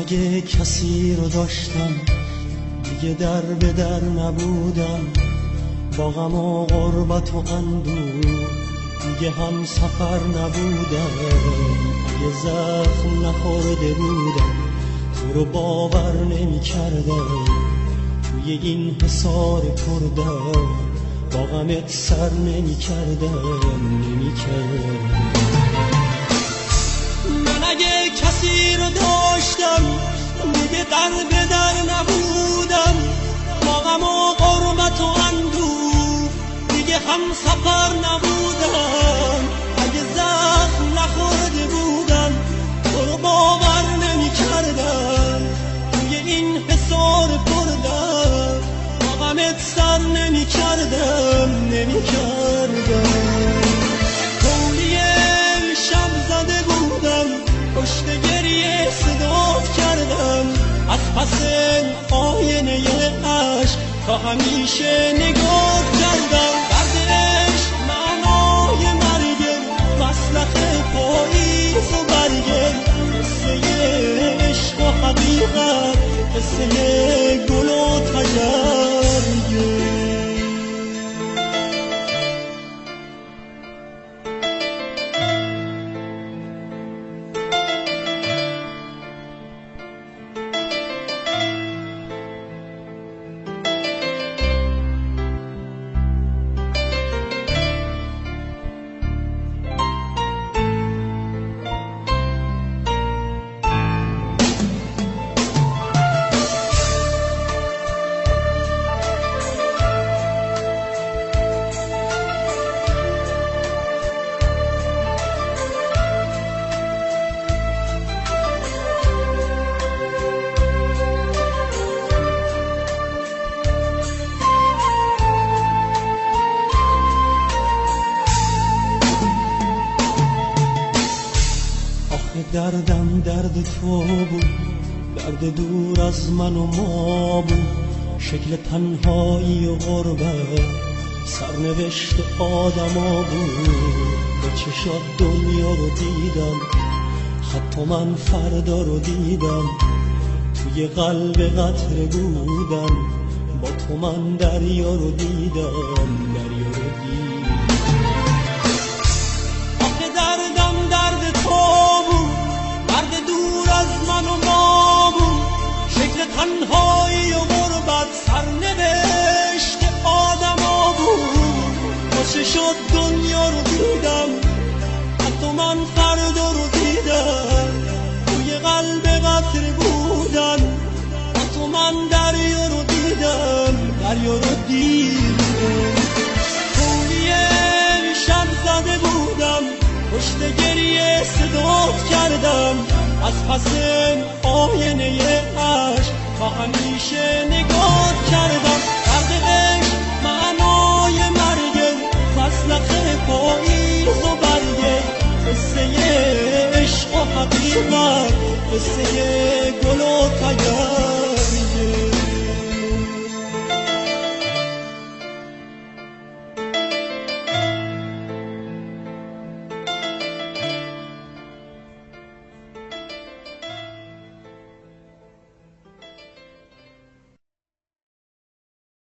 اگه کسی رو داشتم دیگه در به در نبودم، با غم و غربت و اندوه دیگه هم سفر نبودم. اگه زخم نخورده بودم تو رو باور نمی کردم، توی این حصار پردم با غمت سر نمی کردم. من اگه کسی رو داشتم دیگه در به در نبودم، با غم و غربت و اندوه دیگه هم سفر نبودم. اگه زخم نخورده بودم تو رو باور نمی کردم، توی این حصار پردم با غمت سر نمی کردم. کولی شب زده بودم پشت گریه صدات کردم، از پس آینه عشق تا همیشه نگاه کردم. دردش معنای مرگه، مسلخ پاییز و برگه، قصه عشق و حقیقت، قصه گل و تجرگه. دردم درد تو بود، درد دور از من و ما بود، شکل تنهایی و غربت سرنوشت آدما بود. به چشات دنیا رو دیدم، حتی من فردا رو دیدم، توی قلب قطره بودم، با تو من دریا رو دیدم. تنهایی و غربت سرنوشت آدما بود. باشه شد دنیا رو دیدم، حتی من فردا رو دیدم، توی قلب قطره بودم، حتی من دریا رو دیدم. کولی شب زده بودم پشت گریه صدات کردم، از پس آینه عشق تا همیشه نگاه کردم. دردش معنای مرگه، مسلخ پاییز و برگه، قصه عشق و حقیقت، قصه گل و تگر.